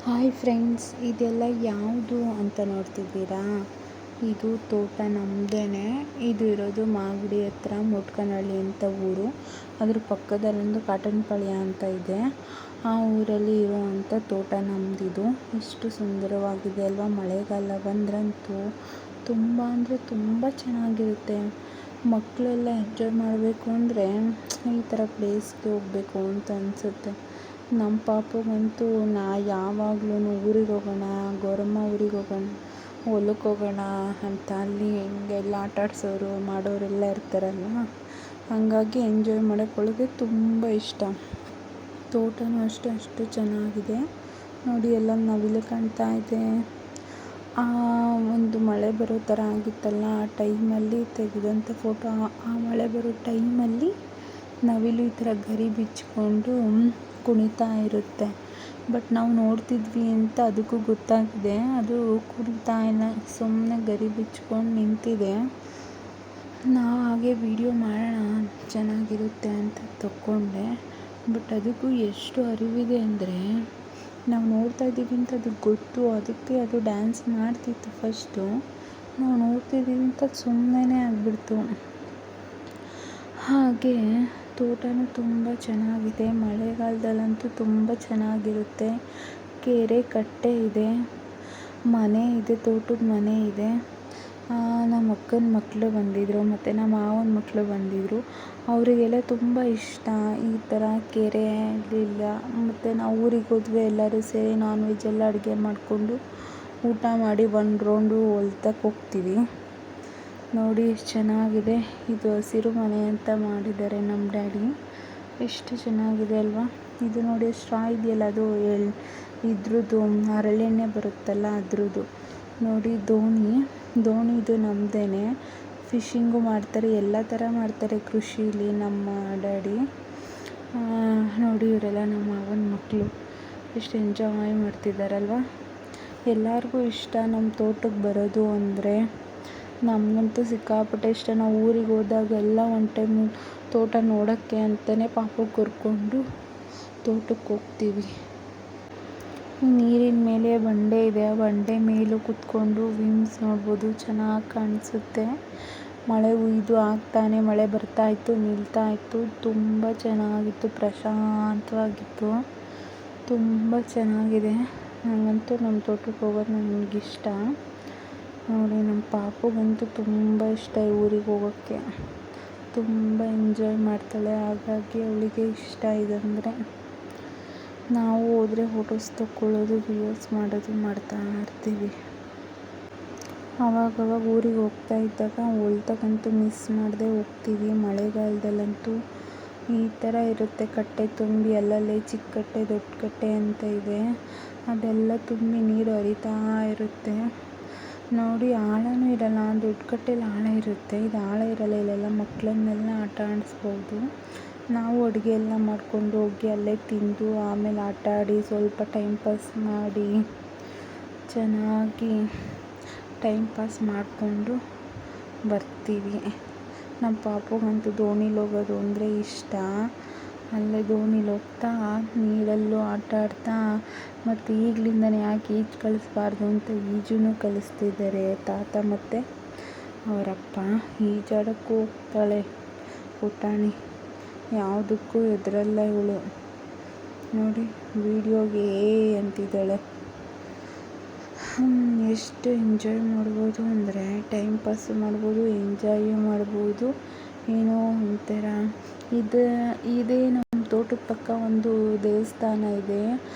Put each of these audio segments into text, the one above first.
Hi friends, ಇದೆಲ್ಲ ಯಾವುದು ಅಂತ ನೋಡ್ತಿದ್ದೀರಾ? ಇದು ತೋಟ ನಮ್ಮದೇ. ಇದು ಇರೋದು ಮಾಗಡಿ ಹತ್ರ ಮೊಟ್ಕನಹಳ್ಳಿ ಅಂತ ಊರು. ಅದ್ರ ಪಕ್ಕದಲ್ಲೊಂದು ಕಾಟನ್ಪಾಳ್ಯ ಅಂತ ಇದೆ. ಆ ಊರಲ್ಲಿ ಇರುವಂಥ ತೋಟ ನಮ್ಮದಿದು. ಎಷ್ಟು ಸುಂದರವಾಗಿದೆ ಅಲ್ವಾ? ಮಳೆಗಾಲ ಬಂದ್ರಂತೂ ತುಂಬ ಅಂದರೆ ತುಂಬ ಚೆನ್ನಾಗಿರುತ್ತೆ. ಮಕ್ಕಳೆಲ್ಲ ಎಂಜಾಯ್ ಮಾಡಬೇಕು ಅಂದರೆ ಈ ಥರ ಪ್ಲೇಸ್ಗೆ ಹೋಗಬೇಕು ಅಂತ ಅನಿಸುತ್ತೆ. ನಮ್ಮ ಪಾಪುಗಂತೂ ಯಾವಾಗ್ಲೂ ಊರಿಗೆ ಹೋಗೋಣ, ಗೌರಮ್ಮ ಊರಿಗೆ ಹೋಗೋಣ, ಹೊಲಕ್ಕೆ ಹೋಗೋಣ ಅಂತ ಅಲ್ಲಿ ಹಿಂಗೆಲ್ಲ ಆಟ ಆಡಿಸೋರು ಮಾಡೋರೆಲ್ಲ ಇರ್ತಾರಲ್ಲ, ಹಾಗಾಗಿ ಎಂಜಾಯ್ ಮಾಡೋಕ್ಕೆ ತುಂಬ ಇಷ್ಟ. ತೋಟನೂ ಅಷ್ಟು ಚೆನ್ನಾಗಿದೆ ನೋಡಿ. ಎಲ್ಲ ನವಿಲು ಕಾಣ್ತಾ ಇದೆ. ಒಂದು ಮಳೆ ಬರೋ ಥರ ಆಗಿತ್ತಲ್ಲ, ಆ ಟೈಮಲ್ಲಿ ತೆಗೆದಂಥ ಫೋಟೋ. ಆ ಮಳೆ ಬರೋ ಟೈಮಲ್ಲಿ ನವಿಲು ಈ ಥರ ಗರಿ ಬಿಚ್ಚಿಕೊಂಡು ಕುಣಿತಾ ಇರುತ್ತೆ. ಬಟ್ ನಾವು ನೋಡ್ತಿದ್ವಿ ಅಂತ ಅದಕ್ಕೂ ಗೊತ್ತಾಗಿದೆ, ಅದು ಕುಣಿತಾ ಇಲ್ಲ, ಸುಮ್ಮನೆ ಗರಿ ಬಿಚ್ಕೊಂಡು ನಿಂತಿದೆ. ನಾವು ಹಾಗೆ ವಿಡಿಯೋ ಮಾಡೋಣ ಚೆನ್ನಾಗಿರುತ್ತೆ ಅಂತ ತಗೊಂಡೆ. ಬಟ್ ಅದಕ್ಕೂ ಎಷ್ಟು ಅರಿವಿದೆ ಅಂದರೆ, ನಾವು ನೋಡ್ತಾ ಇದ್ದೀವಿ ಅಂತ ಅದಕ್ಕೆ ಗೊತ್ತು, ಅದಕ್ಕೆ ಅದು ಡ್ಯಾನ್ಸ್ ಮಾಡ್ತಿತ್ತು ಫಸ್ಟು. ನಾವು ನೋಡ್ತಿದ್ದೀವಿ ಅಂತ ಸುಮ್ಮನೆ ಆಗಿಬಿಡ್ತು. ಹಾಗೆ ತೋಟನೂ ತುಂಬ ಚೆನ್ನಾಗಿದೆ. ಮಳೆಗಾಲದಲ್ಲಂತೂ ತುಂಬ ಚೆನ್ನಾಗಿರುತ್ತೆ. ಕೆರೆ ಕಟ್ಟೆ ಇದೆ, ಮನೆ ಇದೆ, ತೋಟದ ಮನೆ ಇದೆ. ನಮ್ಮ ಅಕ್ಕನ ಮಕ್ಕಳು ಬಂದಿದ್ದರು ಮತ್ತು ನಮ್ಮ ಮಾವನ ಮಕ್ಕಳು ಬಂದಿದ್ದರು. ಅವರಿಗೆಲ್ಲ ತುಂಬ ಇಷ್ಟ ಈ ಥರ ಕೆರೆಯಲ್ಲೆಲ್ಲ. ಮತ್ತು ನಾವು ಊರಿಗೆ ಹೋದ್ವಿ, ಎಲ್ಲರೂ ಸೇರಿ ನಾನ್ ವೆಜ್ ಎಲ್ಲ ಅಡುಗೆ ಮಾಡಿಕೊಂಡು ಊಟ ಮಾಡಿ ಒಂದು ರೌಂಡು ಹೊಲ್ತಕ್ಕೆ ಹೋಗ್ತೀವಿ. ನೋಡಿ ಎಷ್ಟು ಚೆನ್ನಾಗಿದೆ. ಇದು ಹಸಿರು ಮನೆ ಅಂತ ಮಾಡಿದ್ದಾರೆ ನಮ್ಮ ಡ್ಯಾಡಿ. ಎಷ್ಟು ಚೆನ್ನಾಗಿದೆ ಅಲ್ವಾ? ಇದು ನೋಡಿ, ಸ್ಟ್ರಾ ಇದೆಯಲ್ಲ, ಅದು ಇದ್ರದ್ದು ಹರಳೆಣ್ಣೆ ಬರುತ್ತಲ್ಲ ಅದ್ರದ್ದು. ನೋಡಿ ದೋಣಿ ಇದು ನಮ್ಮದೇ. ಫಿಶಿಂಗು ಮಾಡ್ತಾರೆ, ಎಲ್ಲ ಥರ ಮಾಡ್ತಾರೆ ಕೃಷಿಲಿ ನಮ್ಮ ಡ್ಯಾಡಿ. ನೋಡಿ ಇವರೆಲ್ಲ ನಮ್ಮ ಮಾವನ ಮಕ್ಕಳು ಎಷ್ಟು ಎಂಜಾಯ್ ಮಾಡ್ತಿದ್ದಾರಲ್ವ. ಎಲ್ಲರಿಗೂ ಇಷ್ಟ ನಮ್ಮ ತೋಟಕ್ಕೆ ಬರೋದು ಅಂದರೆ. ನಮಗಂತೂ ಸಿಕ್ಕಾಪಟ್ಟೆ ಇಷ್ಟ. ನಾವು ಊರಿಗೆ ಹೋದಾಗೆಲ್ಲ ಒಂದು ಟೈಮು ತೋಟ ನೋಡೋಕ್ಕೆ ಅಂತಲೇ ಪಾಪು ಕರ್ಕೊಂಡು ತೋಟಕ್ಕೆ ಹೋಗ್ತೀವಿ. ನೀರಿನ ಮೇಲೆ ಬಂಡೆ ಇದೆ, ಆ ಬಂಡೆ ಮೇಲೂ ಕೂತ್ಕೊಂಡು ವಿಮ್ಸ್ ನೋಡ್ಬೋದು, ಚೆನ್ನಾಗಿ ಕಾಣಿಸುತ್ತೆ. ಮಳೆ ಹುಯ್ದು ಆಗ್ತಾನೆ ಮಳೆ ಬರ್ತಾಯಿತ್ತು, ನಿಲ್ತಾಯಿತ್ತು. ತುಂಬ ಚೆನ್ನಾಗಿತ್ತು, ಪ್ರಶಾಂತವಾಗಿತ್ತು, ತುಂಬ ಚೆನ್ನಾಗಿದೆ. ನನಗಂತೂ ನಮ್ಮ ತೋಟಕ್ಕೆ ಹೋಗೋದು ನನಗಿಷ್ಟ. ನೋಡಿ ನಮ್ಮ ಪಾಪುಗಂತೂ ತುಂಬ ಇಷ್ಟ ಊರಿಗೆ ಹೋಗೋಕ್ಕೆ. ತುಂಬ ಎಂಜಾಯ್ ಮಾಡ್ತಾಳೆ, ಹಾಗಾಗಿ ಅವಳಿಗೆ ಇಷ್ಟ ಇದಂದರೆ. ನಾವು ಹೋದರೆ ಫೋಟೋಸ್ ತಗೊಳ್ಳೋದು, ವೀಡಿಯೋಸ್ ಮಾಡೋದು ಮಾಡ್ತಾ ಇರ್ತೀವಿ. ಆವಾಗವಾಗ ಊರಿಗೆ ಹೋಗ್ತಾ ಇದ್ದಾಗ ಹೊಲ್ತಕ್ಕಂತೂ ಮಿಸ್ ಮಾಡದೆ ಹೋಗ್ತೀವಿ. ಮಳೆಗಾಲದಲ್ಲಂತೂ ಈ ಥರ ಇರುತ್ತೆ, ಕಟ್ಟೆ ತುಂಬಿ ಅಲ್ಲಲ್ಲೇ ಚಿಕ್ಕ ಕಟ್ಟೆ ದೊಡ್ಡ ಕಟ್ಟೆ ಅಂತ ಇದೆ, ಅದೆಲ್ಲ ತುಂಬಿ ನೀರು ಹರಿತಾ ಇರುತ್ತೆ. ನೋಡಿ ಆಳನೂ ಇರಲ್ಲ, ದೊಡ್ಡ ಕಟ್ಟೆಲಿ ಆಳ ಇರುತ್ತೆ, ಇದು ಆಳ ಇರಲ್ಲ. ಇಲ್ಲೆಲ್ಲ ಮಕ್ಕಳನ್ನೆಲ್ಲ ಆಟ ಆಡಿಸ್ಬೋದು. ನಾವು ಅಡುಗೆ ಎಲ್ಲ ಮಾಡ್ಕೊಂಡು ಹೋಗಿ ಅಲ್ಲೇ ತಿಂದು ಆಮೇಲೆ ಆಟ ಆಡಿ ಸ್ವಲ್ಪ ಟೈಮ್ ಪಾಸ್ ಮಾಡಿ ಚೆನ್ನಾಗಿ ಟೈಮ್ ಪಾಸ್ ಮಾಡಿಕೊಂಡು ಬರ್ತೀವಿ. ನಮ್ಮ ಪಾಪುಗಂತೂ ದೋಣಿಲಿ ಹೋಗೋದು ಅಂದರೆ ಇಷ್ಟ. ಅಲ್ಲೇ ದೋಣಿಲಿ ಹೋಗ್ತಾ ನೀರಲ್ಲೂ ಆಟ ಆಡ್ತಾ, ಮತ್ತು ಈಗಲಿಂದನೇ ಯಾಕೆ ಈಜು ಕಲಿಸ್ಬಾರ್ದು ಅಂತ ಈಜೂ ಕಲಿಸ್ತಿದ್ದಾರೆ ತಾತ ಮತ್ತು ಅವರಪ್ಪ. ಈಜಾಡೋಕ್ಕೂ ಹೋಗ್ತಾಳೆ ಪುಟಾಣಿ, ಯಾವುದಕ್ಕೂ ಹೆದರಲ್ಲ ಇವಳು. ನೋಡಿ ವಿಡಿಯೋಗೆ ಅಂತಿದ್ದಾಳೆ. ಎಷ್ಟು ಎಂಜಾಯ್ ಮಾಡ್ಬೋದು ಅಂದರೆ, ಟೈಮ್ ಪಾಸ್ ಮಾಡ್ಬೋದು, ಎಂಜಾಯು ಮಾಡ್ಬೋದು. ಏನೋ ಒಂಥರ ಇದೇ ನಮ್ಮ ತೋಟದ ಪಕ್ಕ ಒಂದು ದೇವಸ್ಥಾನ ಇದೆ,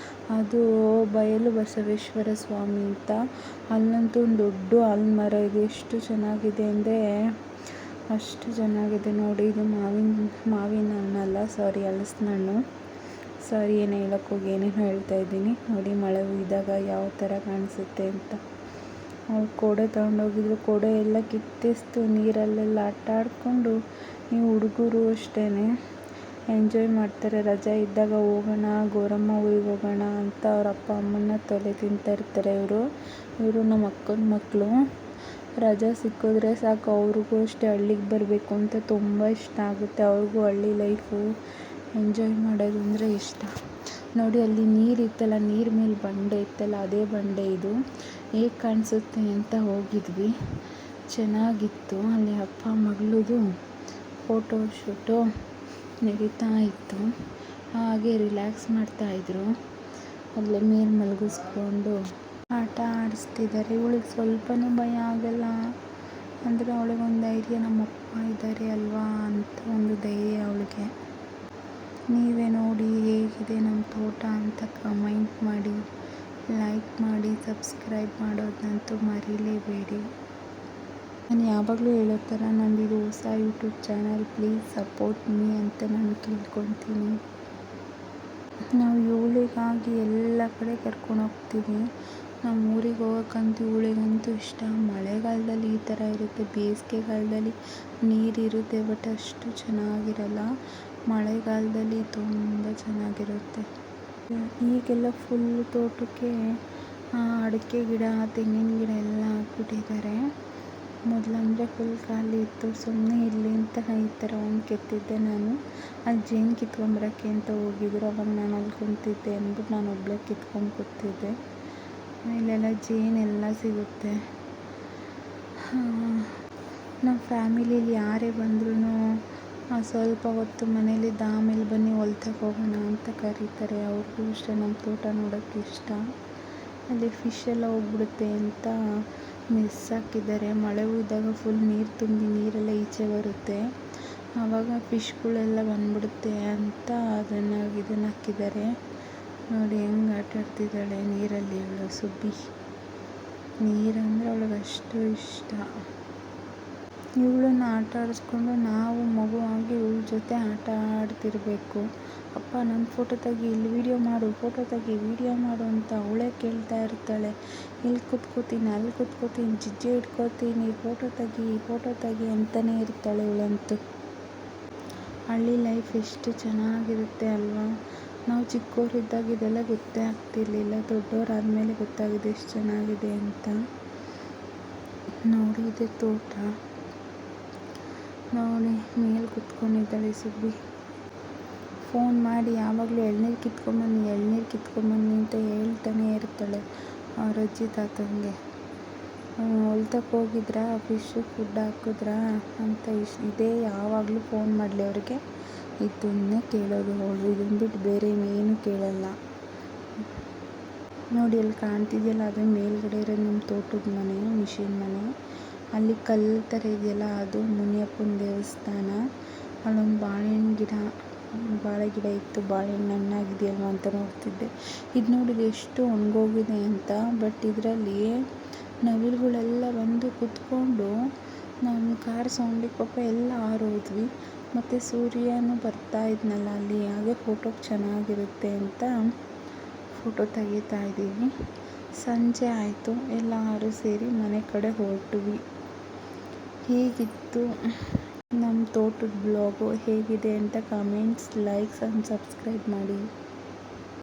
ಅದು ಬಯಲು ಬಸವೇಶ್ವರ ಸ್ವಾಮಿ ಅಂತ. ಅಲ್ಲಂತೂ ಒಂದು ದೊಡ್ಡ ಆಲದ ಇದೆ. ಎಷ್ಟು ಚೆನ್ನಾಗಿದೆ ಅಂದರೆ ಅಷ್ಟು ಚೆನ್ನಾಗಿದೆ. ನೋಡಿ ಇದು ಮಾವಿನ ಹಣ್ಣಲ್ಲ, ಸಾರಿ ಹಲಸಿನ ಹಣ್ಣು. ಸಾರಿ, ಏನು ಹೇಳೋಕ್ಕೋಗಿ ಏನೇನೋ ಹೇಳ್ತಾ ಇದ್ದೀನಿ. ನೋಡಿ ಮಳೆ ಹುಯ್ದಾಗ ಯಾವ ಥರ ಕಾಣಿಸುತ್ತೆ ಅಂತ. ಅವ್ರು ಕೊಡೆ ತೊಗೊಂಡೋಗಿದ್ರು, ಕೊಡೆ ಎಲ್ಲ ಕಿತ್ತೆಸ್ತು, ನೀರಲ್ಲೆಲ್ಲ ಆಟ ಆಡಿಕೊಂಡು. ಈ ಹುಡುಗರು ಅಷ್ಟೇ ಎಂಜಾಯ್ ಮಾಡ್ತಾರೆ. ರಜೆ ಇದ್ದಾಗ ಹೋಗೋಣ, ಗೌರಮ್ಮ ಊರಿಗೆ ಹೋಗೋಣ ಅಂತ ಅವ್ರ ಅಪ್ಪ ಅಮ್ಮನ ತಲೆ ತಿಂತಾಯಿರ್ತಾರೆ. ಇವರು ನಮ್ಮ ಅಕ್ಕನ ಮಕ್ಕಳು. ರಜೆ ಸಿಕ್ಕಿದ್ರೆ ಸಾಕು, ಅವ್ರಿಗೂ ಅಷ್ಟೇ ಹಳ್ಳಿಗೆ ಬರಬೇಕು ಅಂತ ತುಂಬ ಇಷ್ಟ ಆಗುತ್ತೆ. ಅವ್ರಿಗೂ ಹಳ್ಳಿ ಲೈಫು ಎಂಜಾಯ್ ಮಾಡೋದು ಅಂದರೆ ಇಷ್ಟ. ನೋಡಿ ಅಲ್ಲಿ ನೀರಿತ್ತಲ್ಲ, ನೀರು ಮೇಲೆ ಬಂಡೆ ಇತ್ತಲ್ಲ, ಅದೇ ಬಂಡೆ ಇದು. ಹೇಗೆ ಕಾಣಿಸುತ್ತೆ ಅಂತ ಹೋಗಿದ್ವಿ. ಚೆನ್ನಾಗಿತ್ತು. ಅಲ್ಲಿ ಅಪ್ಪ ಮಗಳದು ಫೋಟೋ ಶೂಟು ನಡೀತಾ ಇತ್ತು. ಹಾಗೆ ರಿಲ್ಯಾಕ್ಸ್ ಮಾಡ್ತಾಯಿದ್ರು. ಅಲ್ಲೇ ಮೇಲೆ ಮಲಗಿಸ್ಕೊಂಡು ಆಟ ಆಡಿಸ್ತಿದ್ದಾರೆ. ಇವಳಿಗೆ ಸ್ವಲ್ಪನೂ ಭಯ ಆಗಲ್ಲ. ಅಂದರೆ ಅವಳಿಗೊಂದು ಧೈರ್ಯ, ನಮ್ಮಪ್ಪ ಇದ್ದಾರೆ ಅಲ್ವಾ ಅಂತ ಒಂದು ಧೈರ್ಯ ಅವಳಿಗೆ. ನೀವೇ ನೋಡಿ ಹೇಗಿದೆ ನಮ್ಮ ತೋಟ ಅಂತ ಕಮೆಂಟ್ ಮಾಡಿ, ಲೈಕ್ ಮಾಡಿ, ಸಬ್ಸ್ಕ್ರೈಬ್ ಮಾಡೋದಂತೂ ಮರೀಲೇಬೇಡಿ. ನಾನು ಯಾವಾಗಲೂ ಹೇಳೋ ಥರ ನಂದಿದು ಹೊಸ YouTube channel, please support me ಅಂತ ನಾನು ಕೇಳ್ಕೊತೀನಿ. ನಾವು ಇವಳಿಗಾಗಿ ಎಲ್ಲ ಕಡೆ ಕರ್ಕೊಂಡು ಹೋಗ್ತೀವಿ. ನಮ್ಮ ಊರಿಗೆ ಹೋಗೋಕ್ಕಂತೂ ಇವಳಿಗಂತೂ ಇಷ್ಟ. ಮಳೆಗಾಲದಲ್ಲಿ ಈ ಥರ ಇರುತ್ತೆ, ಬೇಸಿಗೆಗಾಲದಲ್ಲಿ ನೀರಿರುತ್ತೆ, ಬಟ್ ಅಷ್ಟು ಚೆನ್ನಾಗಿರಲ್ಲ. ಮಳೆಗಾಲದಲ್ಲಿ ತುಂಬ ಚೆನ್ನಾಗಿರುತ್ತೆ. ಈಗೆಲ್ಲ ಫುಲ್ ತೋಟಕ್ಕೆ ಅಡಿಕೆ ಗಿಡ, ತೆಂಗಿನ ಗಿಡ ಎಲ್ಲ ಹಾಕ್ಬಿಟ್ಟಿದ್ದಾರೆ. ಮೊದಲಂದರೆ ಫುಲ್ ಖಾಲಿ ಇತ್ತು. ಸುಮ್ಮನೆ ಇಲ್ಲಿ ಅಂತ ಈ ಥರ ಒಂದು ಕೆತ್ತಿದ್ದೆ ನಾನು. ಅಲ್ಲಿ ಜೇನು ಕಿತ್ಕೊಂಬರೋಕ್ಕೆ ಅಂತ ಹೋಗಿದ್ರು. ಅವಾಗ ನಾನು ಅಲ್ಲಿ ಕುಂತಿದ್ದೆ ಅಂದ್ಬಿಟ್ಟು ನಾನು ಒಬ್ಬಳೇ ಕಿತ್ಕೊಂಡು ಕೂತಿದ್ದೆ. ಇಲ್ಲೆಲ್ಲ ಜೇನೆಲ್ಲ ಸಿಗುತ್ತೆ. ನಮ್ಮ ಫ್ಯಾಮಿಲೀಲಿ ಯಾರೇ ಬಂದ್ರೂ ಸ್ವಲ್ಪ ಹೊತ್ತು ಮನೇಲಿದ್ದ ಆಮೇಲೆ ಬನ್ನಿ ಹೊಲ್ತಕ್ಕೆ ಹೋಗೋಣ ಅಂತ ಕರೀತಾರೆ. ಅವ್ರಿಗೂ ಇಷ್ಟ ನಮ್ಮ ತೋಟ ನೋಡೋಕ್ಕೆ ಇಷ್ಟ. ಅಲ್ಲಿ ಫಿಶ್ ಎಲ್ಲ ಹೋಗ್ಬಿಡುತ್ತೆ ಅಂತ ಮೆಸ್ ಹಾಕಿದ್ದಾರೆ. ಮಳೆ ಹೋದಾಗ ಫುಲ್ ನೀರು ತುಂಬಿ ನೀರೆಲ್ಲ ಈಚೆ ಬರುತ್ತೆ. ಆವಾಗ ಫಿಶ್ಗಳೆಲ್ಲ ಬಂದ್ಬಿಡುತ್ತೆ ಅಂತ ಇದನ್ನು ಹಾಕಿದ್ದಾರೆ. ನೋಡಿ ಹೆಂಗೆ ಆಟ ಆಡ್ತಿದ್ದಾಳೆ ನೀರಲ್ಲಿ ಇವಳು ಸುಬ್ಬಿ. ನೀರಂದರೆ ಅವಳಿಗೆ ಅಷ್ಟು ಇಷ್ಟ. ಇವಳನ್ನ ಆಟ ಆಡಿಸ್ಕೊಂಡು ನಾವು ಮಗುವಾಗಿ ಇವಳ ಜೊತೆ ಆಟ ಆಡ್ತಿರ್ಬೇಕು. ಅಪ್ಪ ನನ್ನ ಫೋಟೋ ತೆಗಿ, ಇಲ್ಲಿ ವೀಡಿಯೋ ಮಾಡು, ಫೋಟೋ ತೆಗಿ, ವೀಡಿಯೋ ಮಾಡು ಅಂತ ಅವಳೇ ಕೇಳ್ತಾ ಇರ್ತಾಳೆ. ಇಲ್ಲಿ ಕೂತ್ಕೋತೀನಿ, ಅಲ್ಲಿ ಕೂತ್ಕೋತೀನಿ, ಜಿಜ್ಜೆ ಇಟ್ಕೋತೀನಿ, ಫೋಟೋ ತೆಗಿ ಅಂತಲೇ ಇರ್ತಾಳೆ ಇವಳಂತೂ. ಹಳ್ಳಿ ಲೈಫ್ ಎಷ್ಟು ಚೆನ್ನಾಗಿರುತ್ತೆ ಅಲ್ವಾ. ನಾವು ಚಿಕ್ಕವರಿದ್ದಾಗ ಇದೆಲ್ಲ ಗೊತ್ತೇ ಆಗ್ತಿರ್ಲಿಲ್ಲ. ದೊಡ್ಡವರಾದ್ಮೇಲೆ ಗೊತ್ತಾಗಿದೆ ಎಷ್ಟು ಚೆನ್ನಾಗಿದೆ ಅಂತ. ನೋಡಿ ಇದೆ ತೋಟ. ನೋಡಿ ಮೇಲೆ ಕುತ್ಕೊಂಡಿದ್ದಾಳೆ ಸುಬ್ಬಿ. ಫೋನ್ ಮಾಡಿ ಯಾವಾಗಲೂ ಎಳ್ನೀರು ಕಿತ್ಕೊಂಬನ್ನಿ ಅಂತ ಹೇಳ್ತಾನೆ ಇರ್ತಾಳೆ ಅವ್ರ ಅಜ್ಜಿ ತಾತಂಗೆ. ಹೊಲ್ತಕ್ಕೆ ಹೋಗಿದ್ರಾ, ಫಿಶ್ಶು ಫುಡ್ ಹಾಕಿದ್ರಾ ಅಂತ ಇದೇ ಯಾವಾಗಲೂ ಫೋನ್ ಮಾಡಲಿ ಅವ್ರಿಗೆ ಇದನ್ನೇ ಕೇಳೋದು ಅವಳು. ಇದನ್ನು ಬಿಟ್ಟು ಬೇರೆ ಏನು ಕೇಳಲ್ಲ. ನೋಡಿ ಅಲ್ಲಿ ಕಾಣ್ತಿದೆಯಲ್ಲ, ಅದು ಮೇಲ್ಗಡೆ ಇರೋದು ನಮ್ಮ ತೋಟದ ಮನೆ, ಮಿಷಿನ್ ಮನೆ. ಅಲ್ಲಿ ಕಲ್ಲು ಥರ ಇದೆಯಲ್ಲ, ಅದು ಮುನಿಯಪ್ಪನ ದೇವಸ್ಥಾನ. ಅಲ್ಲೊಂದು ಬಾಳೆ ಗಿಡ ಇತ್ತು. ಬಾಳೆಹಣ್ಣು ಹಣ್ಣಾಗಿದೆಯಲ್ವ ಅಂತ ನೋಡ್ತಿದ್ದೆ. ಇದು ನೋಡಿದೆ ಎಷ್ಟು ಒಣಗೋಗಿದೆ ಅಂತ. ಬಟ್ ಇದರಲ್ಲಿ ನವಿಲುಗಳೆಲ್ಲ ಬಂದು ಕುತ್ಕೊಂಡು ನಮ್ಮ ಕಾರ್ ಸೌಂಡಿಗೆ ಪಾಪ ಎಲ್ಲ ಆರೋದ್ವಿ. ಮತ್ತು ಸೂರ್ಯನೂ ಬರ್ತಾ ಇದ್ನಲ್ಲ ಅಲ್ಲಿ, ಹಾಗೆ ಫೋಟೋಗೆ ಚೆನ್ನಾಗಿರುತ್ತೆ ಅಂತ ಫೋಟೋ ತೆಗಿತಾ ಇದ್ದೀವಿ. ಸಂಜೆ ಆಯಿತು, ಎಲ್ಲರೂ ಸೇರಿ ಮನೆ ಕಡೆ ಹೊರಟ್ವಿ. ಹೀಗಿತ್ತು ನಮ್ಮ ತೋಟದ ಬ್ಲಾಗು. ಹೇಗಿದೆ ಅಂತ ಕಮೆಂಟ್ಸ್, ಲೈಕ್ಸ್ ಆ್ಯಂಡ್ ಸಬ್ಸ್ಕ್ರೈಬ್ ಮಾಡಿ.